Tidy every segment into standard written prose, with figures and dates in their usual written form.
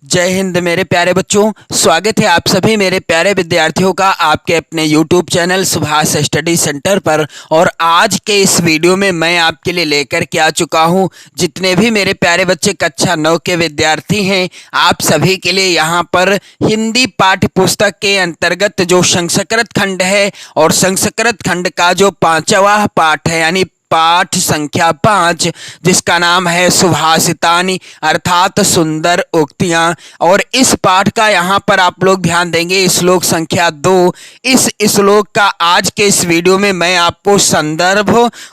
जय हिंद मेरे प्यारे बच्चों। स्वागत है आप सभी मेरे प्यारे विद्यार्थियों का आपके अपने YouTube channel Subhash study centre पर। और आज के इस वीडियो में मैं आपके लिए लेकर के आ चुका हूं, जितने भी मेरे प्यारे बच्चे कक्षा 9 के विद्यार्थी हैं, आप सभी के लिए यहां पर हिंदी पाठ्य पुस्तक के अंतर्गत जो संस्कृत खंड है और संस्कृत खंड का जो 5वां पाठ है यानी पाठ संख्या 5, जिसका नाम है सुभाषितानि अर्थात सुंदर उक्तियां। और इस पाठ का यहाँ पर आप लोग ध्यान देंगे श्लोक संख्या 2। इस श्लोक का आज के इस वीडियो में मैं आपको संदर्भ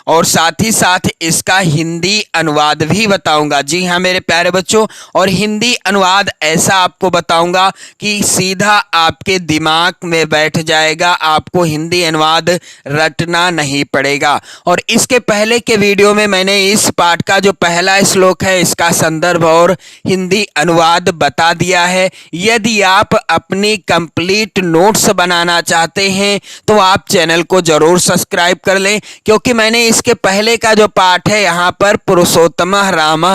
और साथ ही साथ इसका हिंदी अनुवाद भी बताऊंगा। जी हाँ मेरे प्यारे बच्चों, और हिंदी अनुवाद ऐसा आपको बताऊंगा कि सीधा आपके दिमाग में बैठ जाएगा, आपको हिंदी अनुवाद रटना नहीं पड़ेगा। और इसके पहले के वीडियो में मैंने इस पाठ का जो पहला श्लोक है इसका संदर्भ और हिंदी अनुवाद बता दिया है। यदि आप अपनी कंप्लीट नोट्स बनाना चाहते हैं तो आप चैनल को जरूर सब्सक्राइब कर लें, क्योंकि मैंने इसके पहले का जो पाठ है यहाँ पर पुरुषोत्तम राम,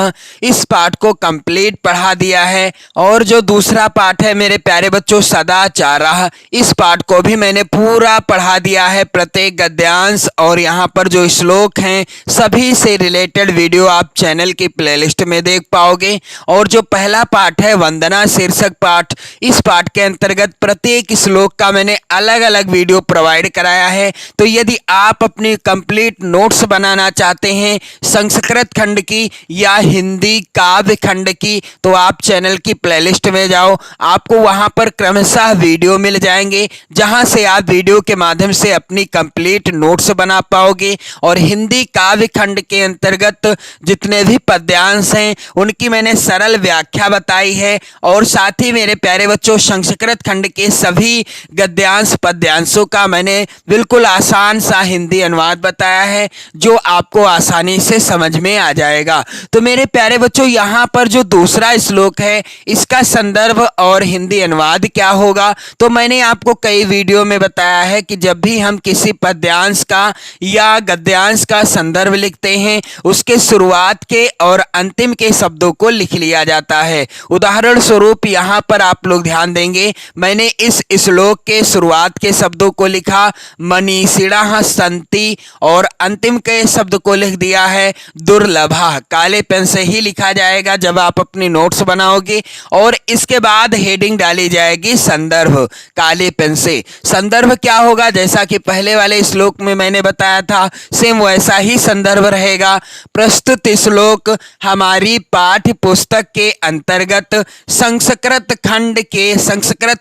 इस पाठ को कंप्लीट पढ़ा दिया है। और जो दूसरा पाठ है मेरे प्यारे बच्चों सदाचारः, इस पाठ को भी मैंने पूरा पढ़ा दिया है, प्रत्येक गद्यांश और यहाँ पर जो श्लोक हैं सभी से रिलेटेड वीडियो आप चैनल की प्लेलिस्ट में देख पाओगे। और जो पहला पाठ है वंदना शीर्षक पाठ, इस पाठ के अंतर्गत प्रत्येक श्लोक का मैंने अलग अलग वीडियो प्रोवाइड कराया है। तो यदि आप अपनी कंप्लीट नोट्स बनाना चाहते हैं संस्कृत खंड की या हिंदी काव्य खंड की, तो आप चैनल की प्लेलिस्ट में जाओ, आपको वहां पर क्रमशः वीडियो मिल जाएंगे, जहां से आप वीडियो के माध्यम से अपनी कंप्लीट नोट्स बना पाओगे। और हिंदी काव्य खंड के अंतर्गत जितने भी पद्यांश हैं उनकी मैंने सरल व्याख्या बताई है। और साथ ही मेरे प्यारे बच्चों संस्कृत खंड के सभी गद्यांश पद्यांशों का मैंने बिल्कुल आसान सा हिंदी अनुवाद बताया है, जो आपको आसानी से समझ में आ जाएगा। तो मेरे प्यारे बच्चों यहाँ पर जो दूसरा श्लोक है इसका संदर्भ और हिंदी अनुवाद क्या होगा, तो मैंने आपको कई वीडियो में बताया है कि जब भी हम किसी पद्यांश का या गद्यांश का संदर्भ लिखते हैं उसके शुरुआत के और अंतिम के शब्दों को लिख लिया जाता है। उदाहरण स्वरूप यहाँ पर आप लोग ध्यान देंगे, मैंने इस श्लोक के शुरुआत के शब्दों को लिखा मनीषिणः सन्ति और अंतिम के शब्द को लिख दिया है दुर्लभः। काले पेन से ही लिखा जाएगा जब आप अपनी नोट्स बनाओगे। और इसके बाद हेडिंग डाली जाएगी संदर्भ, काले पेन से। संदर्भ क्या होगा, जैसा कि पहले वाले श्लोक में मैंने बताया था, सेम वैसा ही संदर्भ रहेगा। प्रस्तुत श्लोक हमारी पाठ्य पुस्तक के अंतर्गत संस्कृत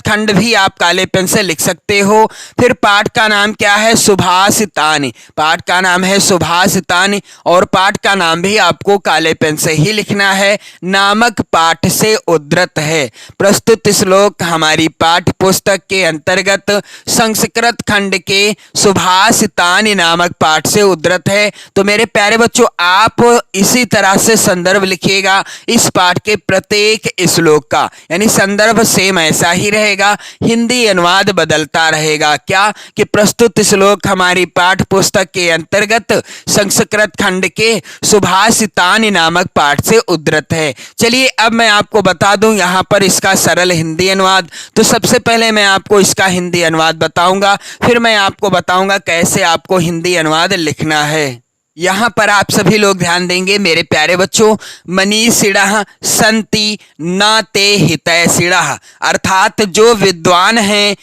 खंड भी आप काले पेन से लिख सकते हो। फिर पाठ का नाम क्या है, सुभाषितानि, पाठ का नाम है सुभाषितानि और पाठ का नाम भी आपको काले पेन से ही लिखना है, नामक पाठ से उद्धृत है। प्रस्तुत श्लोक हमारी पाठ्य पुस्तक के अंतर्गत संस्कृत खंड के सुभाषितानि नामक पाठ से उद्धृत है। तो मेरे प्यारे बच्चों आप इसी तरह से संदर्भ लिखिएगा इस पाठ के प्रत्येक श्लोक का, यानी संदर्भ सेम ऐसा ही रहेगा, हिंदी अनुवाद बदलता रहेगा। क्या कि प्रस्तुत श्लोक हमारी पाठ्य पुस्तक के अंतर्गत संस्कृत खंड के सुभाषितानि नामक पाठ से उद्धृत है। चलिए अब मैं आपको बता दूं यहां पर इसका सरल हिंदी अनुवाद। तो सबसे पहले मैं आपको इसका हिंदी अनुवाद बताऊंगा, फिर मैं आपको बताऊंगा कैसे आपको हिंदी अनुवाद लिखना है। यहाँ पर आप सभी लोग ध्यान देंगे मेरे प्यारे बच्चों, मनीषिणः सन्ति न ते हितैषिणः, अर्थात जो विद्वान हैं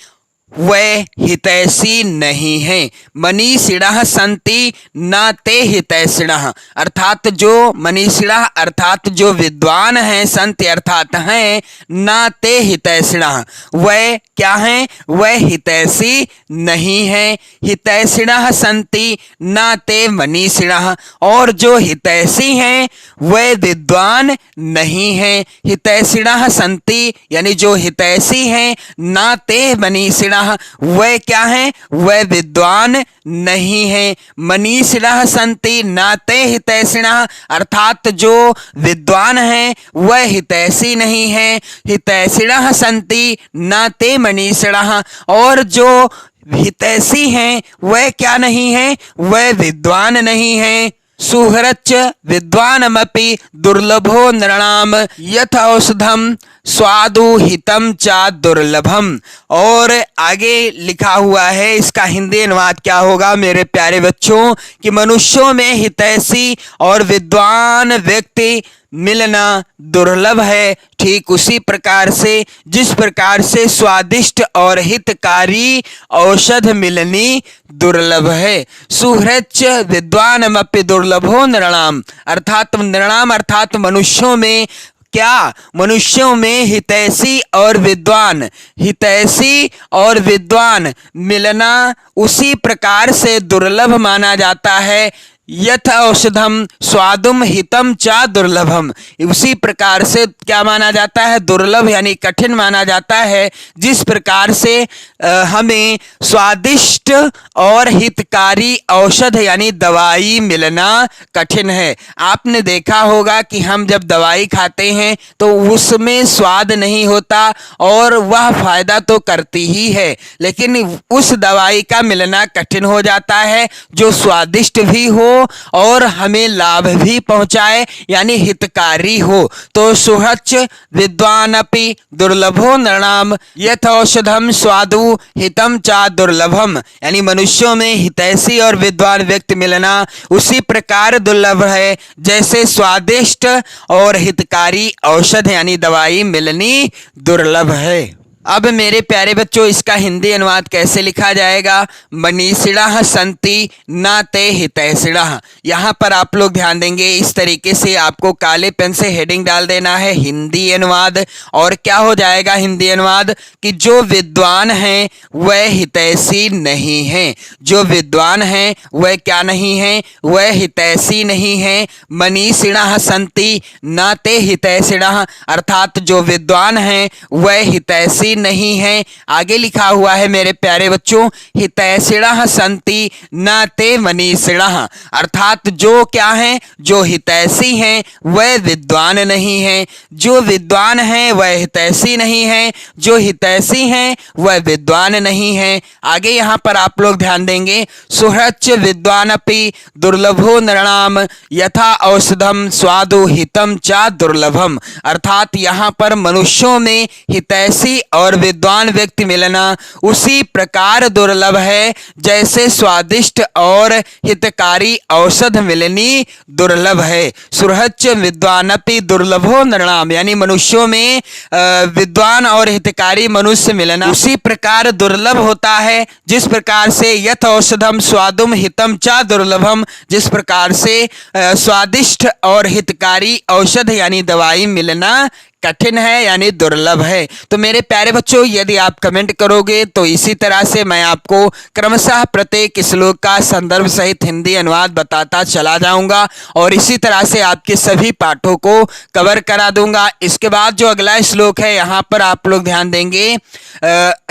वह हितैषी नहीं है। मनीषिणः सन्ति न ते हितैषिणः, अर्थात जो मनीषिणः अर्थात जो विद्वान हैं, संति अर्थात हैं, न ते हितैषिणः वह क्या हैं, वह हितैषी नहीं है। हितैषिणः सन्ति न ते मनीषिणः, और जो हितैषी हैं वह विद्वान नहीं है। हितैषिणः सन्ति यानी जो हितैषी हैं, न ते मनीषिणः वह क्या है, वह विद्वान नहीं है। मनीषिणः सन्ति न ते हितैषिणः, अर्थात जो विद्वान हैं वह हितैषी नहीं है। हितैषिणः सन्ति न ते मनीषिणः, और जो हितैषी हैं वह क्या नहीं है, वह विद्वान नहीं है। सुहृच्च विद्वानमपि दुर्लभो नृणाम यथ औषधम स्वादु हितम च दुर्लभम। और आगे लिखा हुआ है, इसका हिंदी अनुवाद क्या होगा मेरे प्यारे बच्चों, कि मनुष्यों में हितैषी और विद्वान व्यक्ति मिलना दुर्लभ है, ठीक उसी प्रकार से जिस प्रकार से स्वादिष्ट और हितकारी औषध मिलनी दुर्लभ है। सुहृच विद्वानमपि दुर्लभो नृणाम, अर्थात नृणाम अर्थात मनुष्यों में, क्या मनुष्यों में हितैषी और विद्वान, हितैषी और विद्वान मिलना उसी प्रकार से दुर्लभ माना जाता है, यथ औषधम स्वादुम हितम च दुर्लभम, उसी प्रकार से क्या माना जाता है, दुर्लभ यानी कठिन माना जाता है, जिस प्रकार से हमें स्वादिष्ट और हितकारी औषध यानी दवाई मिलना कठिन है। आपने देखा होगा कि हम जब दवाई खाते हैं तो उसमें स्वाद नहीं होता और वह फायदा तो करती ही है, लेकिन उस दवाई का मिलना कठिन हो जाता है जो स्वादिष्ट भी हो और हमें लाभ भी पहुंचाए यानी हितकारी हो। तो सुहृच विद्वानपि दुर्लभो नृणाम यथ औषधम स्वादु हितम च दुर्लभम, यानी मनुष्यों में हितैषी और विद्वान व्यक्ति मिलना उसी प्रकार दुर्लभ है जैसे स्वादिष्ट और हितकारी औषध यानी दवाई मिलनी दुर्लभ है। अब मेरे प्यारे बच्चों, इसका हिंदी अनुवाद कैसे लिखा जाएगा, मनीषिणः संति न ते हितैषिणः। यहाँ पर आप लोग ध्यान देंगे, इस तरीके से आपको काले पेन से हेडिंग डाल देना है हिंदी अनुवाद, और क्या हो जाएगा हिंदी अनुवाद कि जो विद्वान हैं वह हितैषी नहीं हैं, जो विद्वान हैं वह क्या नहीं हैं, वह हितैषी नहीं हैं। मनीषिणः संति न ते हितैषिणः, अर्थात जो विद्वान हैं वह हितैषी नहीं है। आगे लिखा हुआ है मेरे प्यारे बच्चों, हितैषिणः संति न ते मनीषिणः, अर्थात जो क्या हैं, जो हितैषी हैं वह विद्वान नहीं हैं, जो विद्वान हैं वह हितैषी नहीं हैं, जो हितैषी हैं वह विद्वान नहीं हैं। आगे यहाँ पर आप लोग ध्यान देंगे, सुहृच विद्वानपि दुर्लभो नृणाम यथा औषधम स्वादु हितम च दुर्लभम, अर्थात यहाँ पर मनुष्यों में हितैषी और विद्वान व्यक्ति मिलना उसी प्रकार दुर्लभ है जैसे स्वादिष्ट और हितकारी औषध मिलनी दुर्लभ है। सुहृच विद्वानपि दुर्लभो नृणाम, यानी मनुष्यों में विद्वान और हितकारी मनुष्य मिलना उसी प्रकार दुर्लभ होता है जिस प्रकार से यथ औषधम स्वादुम हितम च दुर्लभम, जिस प्रकार से स्वादिष्ट और हितकारी औषध यानी दवाई मिलना कठिन है यानी दुर्लभ है। तो मेरे प्यारे बच्चों, यदि आप कमेंट करोगे तो इसी तरह से मैं आपको क्रमशः प्रत्येक श्लोक का संदर्भ सहित हिंदी अनुवाद बताता चला जाऊंगा और इसी तरह से आपके सभी पाठों को कवर करा दूंगा। इसके बाद जो अगला श्लोक है यहाँ पर आप लोग ध्यान देंगे,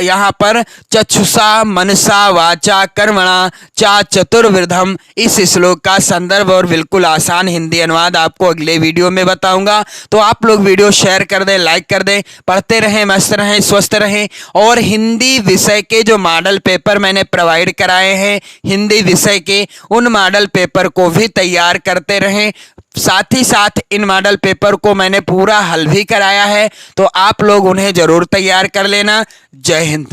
यहाँ पर चक्षुषा मनसा वाचा कर्मणा च चतुर्विधम, इस श्लोक का संदर्भ और बिल्कुल आसान हिंदी अनुवाद आपको अगले वीडियो में बताऊंगा। तो आप लोग वीडियो शेयर कर दें, लाइक कर दें, पढ़ते रहें, मस्त रहें, स्वस्थ रहें। और हिंदी विषय के जो मॉडल पेपर मैंने प्रोवाइड कराए हैं हिंदी विषय के, उन मॉडल पेपर को भी तैयार करते रहें। साथ ही साथ इन मॉडल पेपर को मैंने पूरा हल भी कराया है, तो आप लोग उन्हें जरूर तैयार कर लेना। जय हिंद।